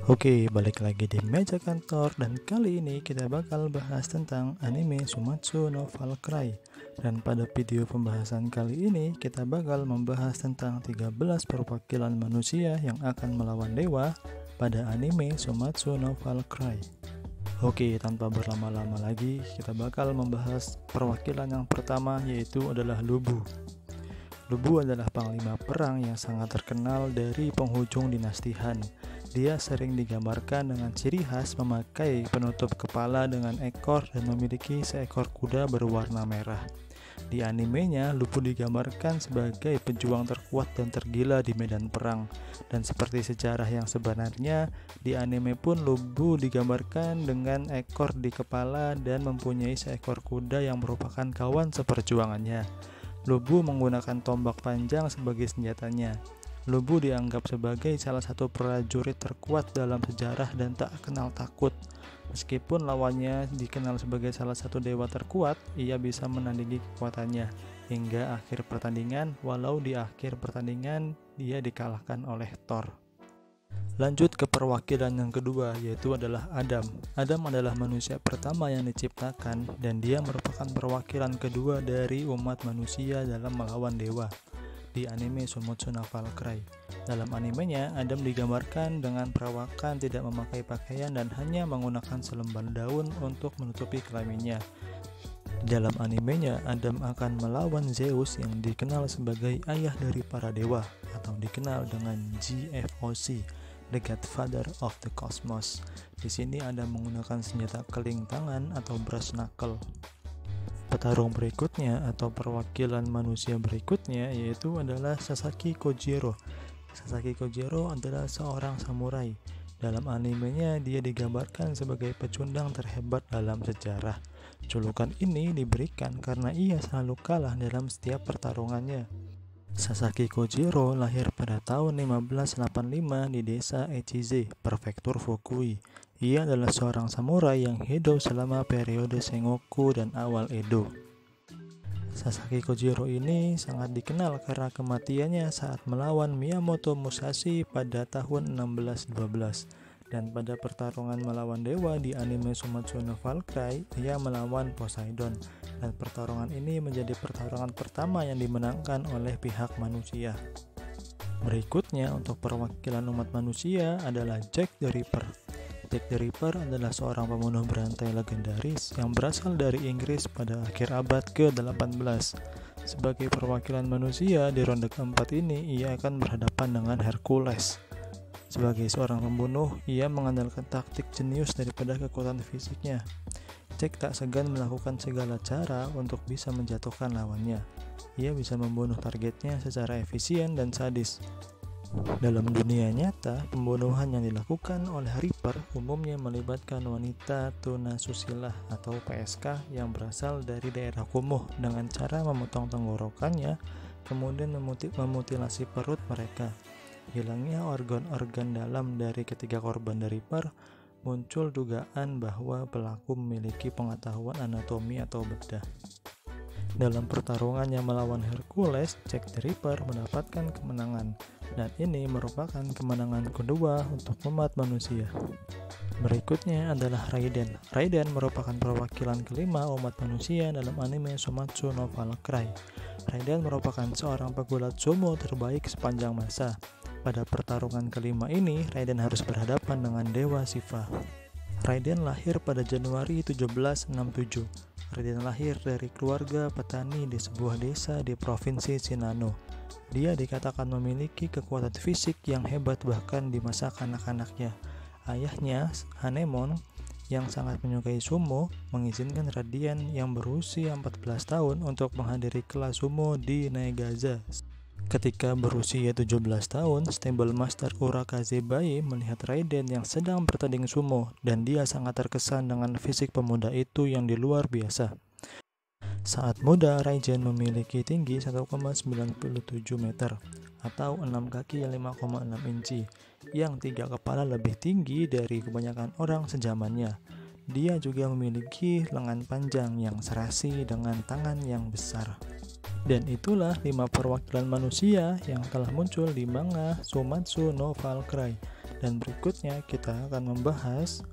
Oke, balik lagi di meja kantor dan kali ini kita bakal bahas tentang anime Shumatsu no Valkyrie. Dan pada video pembahasan kali ini kita bakal membahas tentang 13 perwakilan manusia yang akan melawan dewa pada anime Shumatsu no Valkyrie. Oke, tanpa berlama-lama lagi kita bakal membahas perwakilan yang pertama, yaitu adalah Lubu. Lubu adalah panglima perang yang sangat terkenal dari penghujung dinasti Han. Dia sering digambarkan dengan ciri khas memakai penutup kepala dengan ekor dan memiliki seekor kuda berwarna merah. Di animenya, Lubu digambarkan sebagai pejuang terkuat dan tergila di medan perang. Dan seperti sejarah yang sebenarnya, di anime pun Lubu digambarkan dengan ekor di kepala dan mempunyai seekor kuda yang merupakan kawan seperjuangannya. Lubu menggunakan tombak panjang sebagai senjatanya. Lubu dianggap sebagai salah satu prajurit terkuat dalam sejarah dan tak kenal takut. Meskipun lawannya dikenal sebagai salah satu dewa terkuat, ia bisa menandingi kekuatannya hingga akhir pertandingan, walau di akhir pertandingan dia dikalahkan oleh Thor. Lanjut ke perwakilan yang kedua, yaitu adalah Adam. Adam adalah manusia pertama yang diciptakan dan dia merupakan perwakilan kedua dari umat manusia dalam melawan dewa di anime Shumatsu no Valkyrie. Dalam animenya, Adam digambarkan dengan perawakan tidak memakai pakaian dan hanya menggunakan selembar daun untuk menutupi kelaminnya. Dalam animenya, Adam akan melawan Zeus yang dikenal sebagai ayah dari para dewa atau dikenal dengan GFOC, The Godfather of the Cosmos. Di sini Adam menggunakan senjata keling tangan atau brass knuckle. Petarung berikutnya atau perwakilan manusia berikutnya yaitu adalah Sasaki Kojiro. Sasaki Kojiro adalah seorang samurai. Dalam animenya dia digambarkan sebagai pecundang terhebat dalam sejarah. Julukan ini diberikan karena ia selalu kalah dalam setiap pertarungannya. Sasaki Kojiro lahir pada tahun 1585 di desa Echize, prefektur Fukui. Ia adalah seorang samurai yang hidup selama periode Sengoku dan awal Edo. Sasaki Kojiro ini sangat dikenal karena kematiannya saat melawan Miyamoto Musashi pada tahun 1612. Dan pada pertarungan melawan dewa di anime Shumatsu no Valkyrie, ia melawan Poseidon. Dan pertarungan ini menjadi pertarungan pertama yang dimenangkan oleh pihak manusia. Berikutnya untuk perwakilan umat manusia adalah Jack the Ripper. Jack the Ripper adalah seorang pembunuh berantai legendaris yang berasal dari Inggris pada akhir abad ke-18. Sebagai perwakilan manusia di ronde keempat ini, ia akan berhadapan dengan Hercules. Sebagai seorang pembunuh, ia mengandalkan taktik jenius daripada kekuatan fisiknya. Jack tak segan melakukan segala cara untuk bisa menjatuhkan lawannya. Ia bisa membunuh targetnya secara efisien dan sadis. Dalam dunia nyata, pembunuhan yang dilakukan oleh Reaper umumnya melibatkan wanita tunasusila atau PSK yang berasal dari daerah kumuh dengan cara memotong tenggorokannya, kemudian memutilasi perut mereka. Hilangnya organ-organ dalam dari ketiga korban dari Reaper, muncul dugaan bahwa pelaku memiliki pengetahuan anatomi atau bedah. Dalam pertarungannya melawan Hercules, Jack the Ripper mendapatkan kemenangan, dan ini merupakan kemenangan kedua untuk umat manusia. Berikutnya adalah Raiden. Raiden merupakan perwakilan kelima umat manusia dalam anime Shumatsu no Valkyrie. Raiden merupakan seorang pegulat sumo terbaik sepanjang masa. Pada pertarungan kelima ini, Raiden harus berhadapan dengan Dewa Shiva. Raiden lahir pada Januari 1767. Raiden lahir dari keluarga petani di sebuah desa di provinsi Shinano. Dia dikatakan memiliki kekuatan fisik yang hebat bahkan di masa kanak-kanaknya. Ayahnya, Hanemon, yang sangat menyukai sumo, mengizinkan Raiden yang berusia 14 tahun untuk menghadiri kelas sumo di Negaza. Ketika berusia 17 tahun, Stable Master Urakaze Bai melihat Raiden yang sedang bertanding sumo dan dia sangat terkesan dengan fisik pemuda itu yang di luar biasa. Saat muda, Raiden memiliki tinggi 1,97 meter atau 6 kaki 5,6 inci, yang 3 kepala lebih tinggi dari kebanyakan orang sezamannya. Dia juga memiliki lengan panjang yang serasi dengan tangan yang besar. Dan itulah 5 perwakilan manusia yang telah muncul di manga Shumatsu no Valkyrie. Dan berikutnya kita akan membahas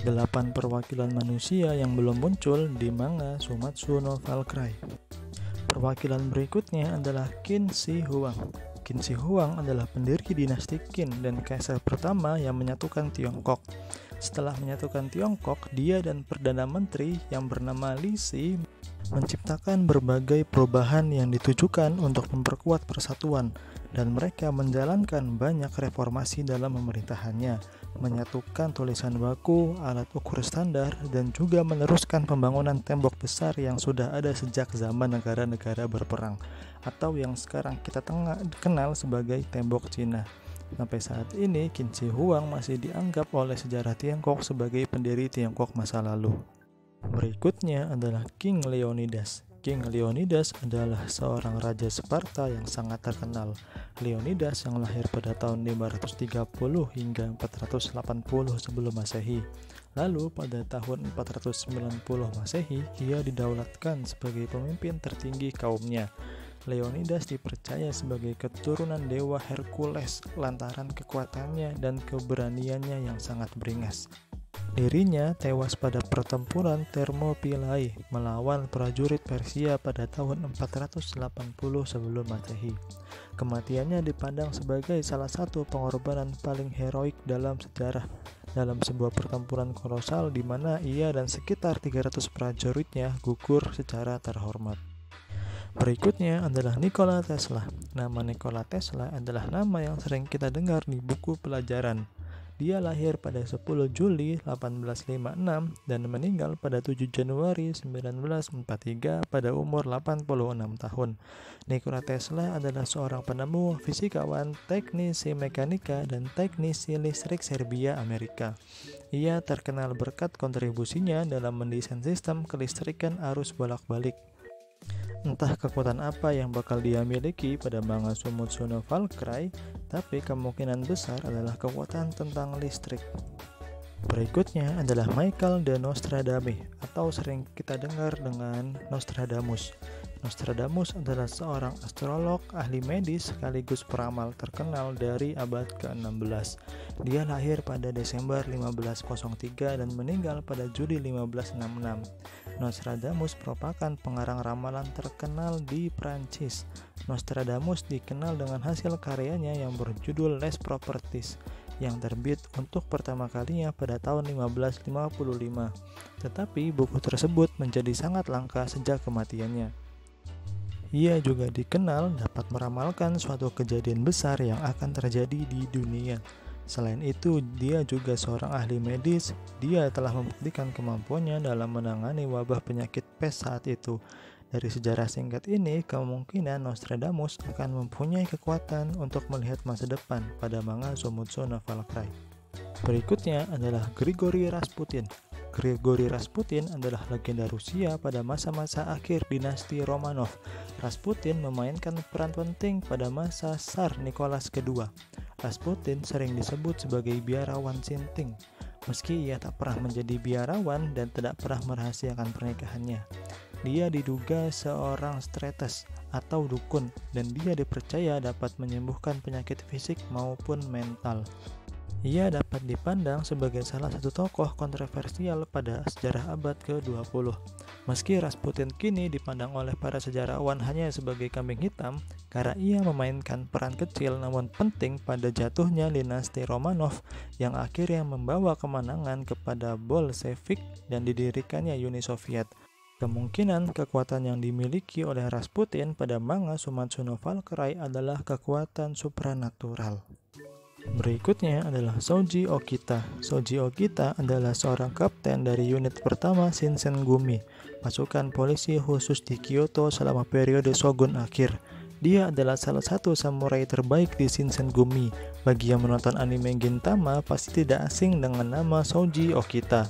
8 perwakilan manusia yang belum muncul di manga Shumatsu no Valkyrie. Perwakilan berikutnya adalah Qin Shi Huang. Qin Shi Huang adalah pendiri dinasti Qin dan kaisar pertama yang menyatukan Tiongkok. Setelah menyatukan Tiongkok, dia dan Perdana Menteri yang bernama Li Shi menciptakan berbagai perubahan yang ditujukan untuk memperkuat persatuan, dan mereka menjalankan banyak reformasi dalam pemerintahannya, menyatukan tulisan baku, alat ukur standar, dan juga meneruskan pembangunan tembok besar yang sudah ada sejak zaman negara-negara berperang, atau yang sekarang kita kenal sebagai tembok Cina. Sampai saat ini, Qin Shi Huang masih dianggap oleh sejarah Tiongkok sebagai pendiri Tiongkok masa lalu. Berikutnya adalah King Leonidas. King Leonidas adalah seorang raja Sparta yang sangat terkenal. Leonidas yang lahir pada tahun 530 hingga 480 sebelum Masehi. Lalu pada tahun 490 Masehi, ia didaulatkan sebagai pemimpin tertinggi kaumnya. Leonidas dipercaya sebagai keturunan dewa Hercules lantaran kekuatannya dan keberaniannya yang sangat beringas. Dirinya tewas pada pertempuran Thermopylae melawan prajurit Persia pada tahun 480 sebelum Masehi. Kematiannya dipandang sebagai salah satu pengorbanan paling heroik dalam sejarah dalam sebuah pertempuran kolosal di mana ia dan sekitar 300 prajuritnya gugur secara terhormat. Berikutnya adalah Nikola Tesla. Nama Nikola Tesla adalah nama yang sering kita dengar di buku pelajaran. Dia lahir pada 10 Juli 1856 dan meninggal pada 7 Januari 1943 pada umur 86 tahun. Nikola Tesla adalah seorang penemu, fisikawan, teknisi mekanika, dan teknisi listrik Serbia Amerika. Ia terkenal berkat kontribusinya dalam mendesain sistem kelistrikan arus bolak-balik. Entah kekuatan apa yang bakal dia miliki pada manga Shumatsu no Valkyrie, tapi kemungkinan besar adalah kekuatan tentang listrik. Berikutnya adalah Michael de Nostradamus, atau sering kita dengar dengan Nostradamus. Nostradamus adalah seorang astrolog, ahli medis, sekaligus peramal terkenal dari abad ke-16. Dia lahir pada Desember 1503 dan meninggal pada Juli 1566. Nostradamus merupakan pengarang ramalan terkenal di Prancis. Nostradamus dikenal dengan hasil karyanya yang berjudul Les Prophètes, yang terbit untuk pertama kalinya pada tahun 1555. Tetapi buku tersebut menjadi sangat langka sejak kematiannya. Ia juga dikenal dapat meramalkan suatu kejadian besar yang akan terjadi di dunia. Selain itu, dia juga seorang ahli medis. Dia telah membuktikan kemampuannya dalam menangani wabah penyakit pes saat itu. Dari sejarah singkat ini, kemungkinan Nostradamus akan mempunyai kekuatan untuk melihat masa depan pada manga Shumatsu no Valkyrie. Berikutnya adalah Grigory Rasputin. Grigory Rasputin adalah legenda Rusia pada masa-masa akhir dinasti Romanov. Rasputin memainkan peran penting pada masa Tsar Nicholas II. Rasputin sering disebut sebagai biarawan Sinting, meski ia tak pernah menjadi biarawan dan tidak pernah merahasiakan pernikahannya. Dia diduga seorang stretes atau dukun, dan dia dipercaya dapat menyembuhkan penyakit fisik maupun mental. Ia dapat dipandang sebagai salah satu tokoh kontroversial pada sejarah abad ke-20. Meski Rasputin kini dipandang oleh para sejarawan hanya sebagai kambing hitam, karena ia memainkan peran kecil namun penting pada jatuhnya dinasti Romanov yang akhirnya membawa kemenangan kepada Bolshevik dan didirikannya Uni Soviet. Kemungkinan kekuatan yang dimiliki oleh Rasputin pada manga Shumatsu no Valkyrie adalah kekuatan supranatural. Berikutnya adalah Shoji Okita. Shoji Okita adalah seorang kapten dari unit pertama Shinsengumi, pasukan polisi khusus di Kyoto selama periode Shogun akhir. Dia adalah salah satu samurai terbaik di Shinsengumi. Bagi yang menonton anime Gintama pasti tidak asing dengan nama Shoji Okita.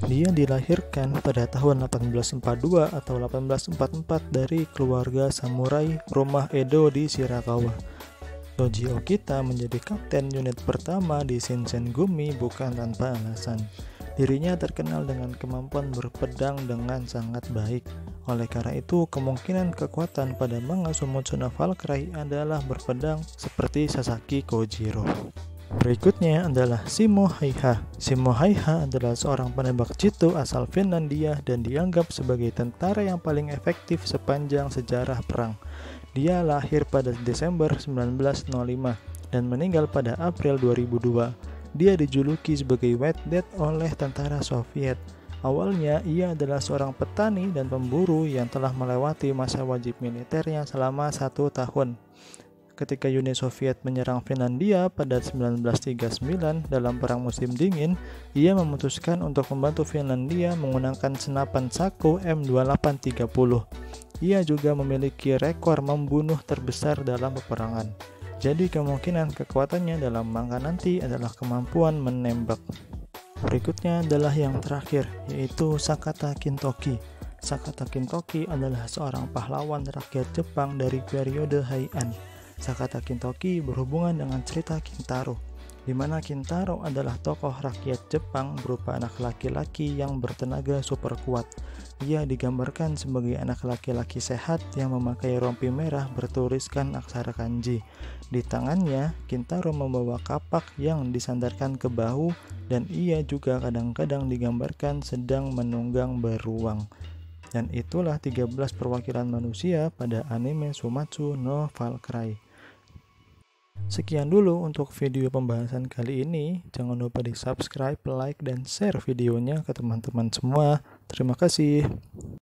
Dia dilahirkan pada tahun 1842 atau 1844 dari keluarga samurai rumah Edo di Shirakawa. Shoji Okita menjadi kapten unit pertama di Shinsengumi bukan tanpa alasan. Dirinya terkenal dengan kemampuan berpedang dengan sangat baik. Oleh karena itu, kemungkinan kekuatan pada manga Shumatsu no Valkyrie adalah berpedang seperti Sasaki Kojiro. Berikutnya adalah Simo Häyhä. Simo Häyhä adalah seorang penembak jitu asal Finlandia dan dianggap sebagai tentara yang paling efektif sepanjang sejarah perang. Dia lahir pada Desember 1905 dan meninggal pada April 2002. Dia dijuluki sebagai White Death oleh tentara Soviet. Awalnya ia adalah seorang petani dan pemburu yang telah melewati masa wajib militernya selama 1 tahun. Ketika Uni Soviet menyerang Finlandia pada 1939 dalam Perang Musim Dingin, ia memutuskan untuk membantu Finlandia menggunakan senapan Sako M2830. Ia juga memiliki rekor membunuh terbesar dalam peperangan. Jadi kemungkinan kekuatannya dalam manga nanti adalah kemampuan menembak. Berikutnya adalah yang terakhir, yaitu Sakata Kintoki. Sakata Kintoki adalah seorang pahlawan rakyat Jepang dari periode Heian. Sakata Kintoki berhubungan dengan cerita Kintaro, di mana Kintaro adalah tokoh rakyat Jepang berupa anak laki-laki yang bertenaga super kuat. Ia digambarkan sebagai anak laki-laki sehat yang memakai rompi merah bertuliskan aksara kanji. Di tangannya, Kintaro membawa kapak yang disandarkan ke bahu, dan ia juga kadang-kadang digambarkan sedang menunggang beruang. Dan itulah 13 perwakilan manusia pada anime Shumatsu no Valkyrie. Sekian dulu untuk video pembahasan kali ini. Jangan lupa di subscribe, like, dan share videonya ke teman-teman semua. Terima kasih.